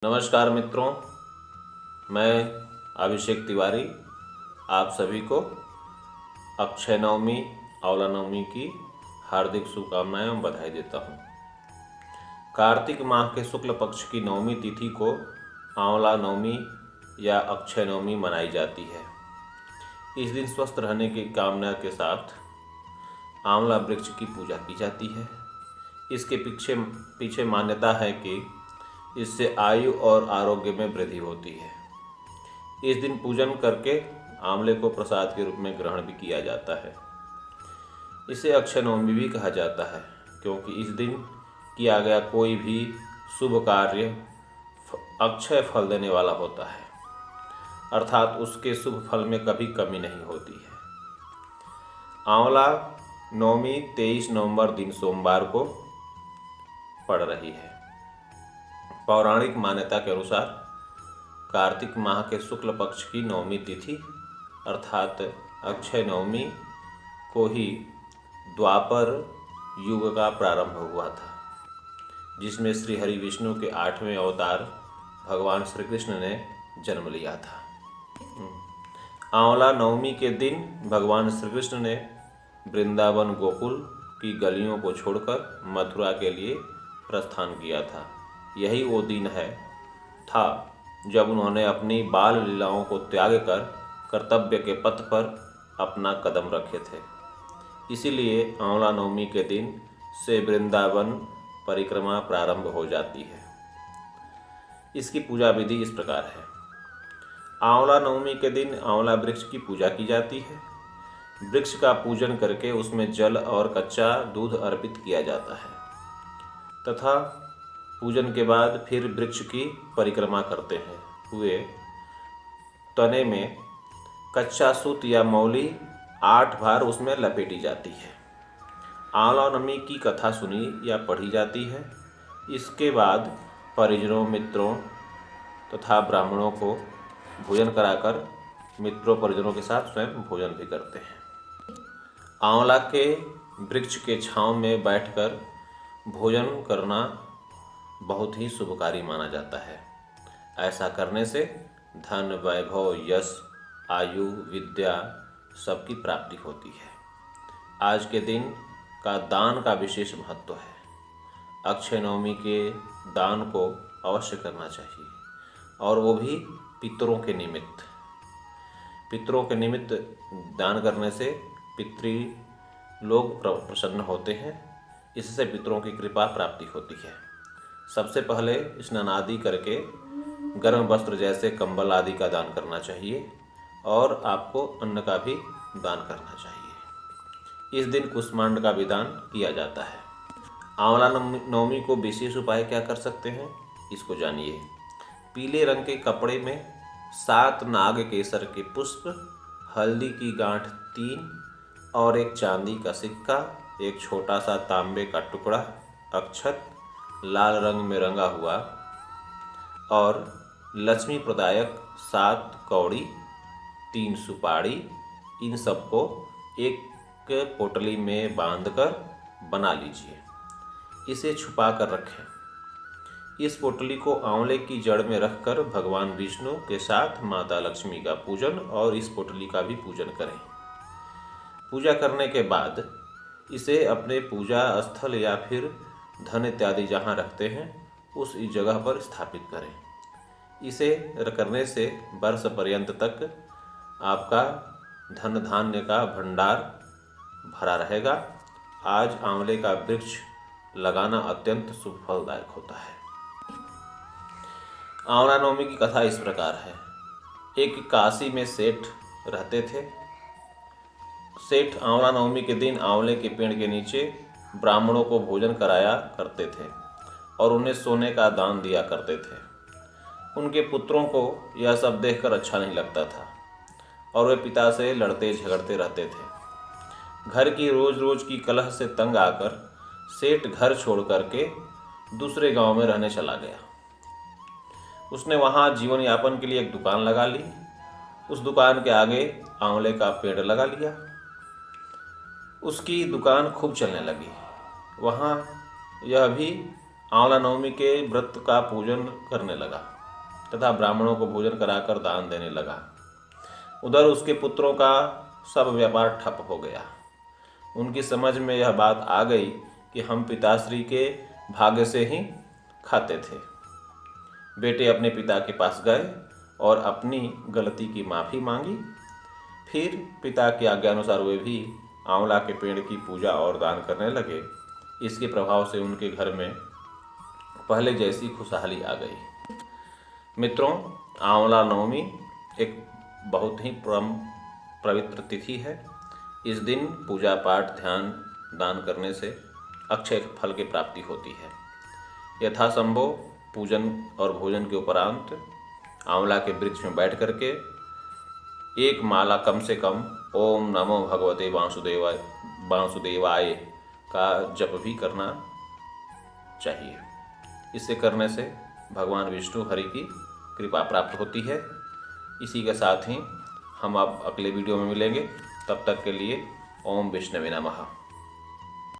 नमस्कार मित्रों, मैं अभिषेक तिवारी आप सभी को अक्षय नवमी आंवला नवमी की हार्दिक शुभकामनाएं एवं बधाई देता हूं। कार्तिक माह के शुक्ल पक्ष की नवमी तिथि को आंवला नवमी या अक्षय नवमी मनाई जाती है। इस दिन स्वस्थ रहने की कामना के साथ आंवला वृक्ष की पूजा की जाती है। इसके पीछे मान्यता है कि इससे आयु और आरोग्य में वृद्धि होती है। इस दिन पूजन करके आंवले को प्रसाद के रूप में ग्रहण भी किया जाता है। इसे अक्षय नवमी भी कहा जाता है क्योंकि इस दिन किया गया कोई भी शुभ कार्य अक्षय फल देने वाला होता है, अर्थात उसके शुभ फल में कभी कमी नहीं होती है। आंवला नवमी 23 नवंबर दिन सोमवार को पड़ रही है। पौराणिक मान्यता के अनुसार कार्तिक माह के शुक्ल पक्ष की नवमी तिथि अर्थात अक्षय नवमी को ही द्वापर युग का प्रारंभ हुआ था, जिसमें श्री हरि विष्णु के 8वें अवतार भगवान श्री कृष्ण ने जन्म लिया था। आंवला नवमी के दिन भगवान श्री कृष्ण ने वृंदावन गोकुल की गलियों को छोड़कर मथुरा के लिए प्रस्थान किया था। यही वो दिन था जब उन्होंने अपनी बाल लीलाओं को त्याग कर कर्तव्य के पथ पर अपना कदम रखे थे। इसीलिए आंवला नवमी के दिन से वृंदावन परिक्रमा प्रारंभ हो जाती है। इसकी पूजा विधि इस प्रकार है। आंवला नवमी के दिन आंवला वृक्ष की पूजा की जाती है। वृक्ष का पूजन करके उसमें जल और कच्चा दूध अर्पित किया जाता है तथा पूजन के बाद फिर वृक्ष की परिक्रमा करते हुए तने में कच्चा सूत या मौली 8 बार उसमें लपेटी जाती है। आंवला नवमी की कथा सुनी या पढ़ी जाती है। इसके बाद परिजनों, मित्रों तथा ब्राह्मणों को भोजन कराकर मित्रों परिजनों के साथ स्वयं भोजन भी करते हैं। आंवला के वृक्ष के छांव में बैठकर भोजन करना बहुत ही शुभकारी माना जाता है। ऐसा करने से धन, वैभव, यश, आयु, विद्या सबकी प्राप्ति होती है। आज के दिन का दान का विशेष महत्व है। अक्षय नवमी के दान को अवश्य करना चाहिए और वो भी पितरों के निमित्त। पितरों के निमित्त दान करने से पितृ लोग प्रसन्न होते हैं। इससे पितरों की कृपा प्राप्ति होती है। सबसे पहले स्नान आदि करके गर्म वस्त्र जैसे कंबल आदि का दान करना चाहिए और आपको अन्न का भी दान करना चाहिए। इस दिन कुष्मांड का भी दान किया जाता है। आंवला नवमी को विशेष उपाय क्या कर सकते हैं, इसको जानिए। पीले रंग के कपड़े में 7 नाग केसर के पुष्प, हल्दी की गांठ 3 और एक चांदी का सिक्का, एक छोटा सा तांबे का टुकड़ा, अक्षत लाल रंग में रंगा हुआ और लक्ष्मी प्रदायक 7 कौड़ी, 3 सुपारी, इन सबको एक पोटली में बांधकर बना लीजिए। इसे छुपा कर रखें। इस पोटली को आंवले की जड़ में रखकर भगवान विष्णु के साथ माता लक्ष्मी का पूजन और इस पोटली का भी पूजन करें। पूजा करने के बाद इसे अपने पूजा स्थल या फिर धन इत्यादि जहाँ रखते हैं उस जगह पर स्थापित करें। इसे करने से वर्ष पर्यंत तक आपका धन धान्य का भंडार भरा रहेगा। आज आंवले का वृक्ष लगाना अत्यंत शुभ फलदायक होता है। आंवला नवमी की कथा इस प्रकार है। एक काशी में सेठ रहते थे। सेठ आंवला नवमी के दिन आंवले के पेड़ के नीचे ब्राह्मणों को भोजन कराया करते थे और उन्हें सोने का दान दिया करते थे। उनके पुत्रों को यह सब देखकर अच्छा नहीं लगता था और वे पिता से लड़ते झगड़ते रहते थे। घर की रोज रोज की कलह से तंग आकर सेठ घर छोड़ करके दूसरे गांव में रहने चला गया। उसने वहां जीवन यापन के लिए एक दुकान लगा ली। उस दुकान के आगे आंवले का पेड़ लगा लिया। उसकी दुकान खूब चलने लगी। वहाँ यह भी आंवला नवमी के व्रत का पूजन करने लगा तथा ब्राह्मणों को भोजन कराकर दान देने लगा। उधर उसके पुत्रों का सब व्यापार ठप हो गया। उनकी समझ में यह बात आ गई कि हम पिताश्री के भाग्य से ही खाते थे। बेटे अपने पिता के पास गए और अपनी गलती की माफ़ी मांगी। फिर पिता की आज्ञा अनुसार वे भी आंवला के पेड़ की पूजा और दान करने लगे। इसके प्रभाव से उनके घर में पहले जैसी खुशहाली आ गई। मित्रों, आंवला नवमी एक बहुत ही पवित्र तिथि है। इस दिन पूजा पाठ, ध्यान, दान करने से अक्षय फल की प्राप्ति होती है। यथासंभव पूजन और भोजन के उपरांत आंवला के वृक्ष में बैठ करके एक माला कम से कम ओम नमो भगवते वासुदेवाय का जप भी करना चाहिए। इसे करने से भगवान विष्णु हरि की कृपा प्राप्त होती है। इसी के साथ ही हम अब अगले वीडियो में मिलेंगे। तब तक के लिए ओम विष्णवे नमः।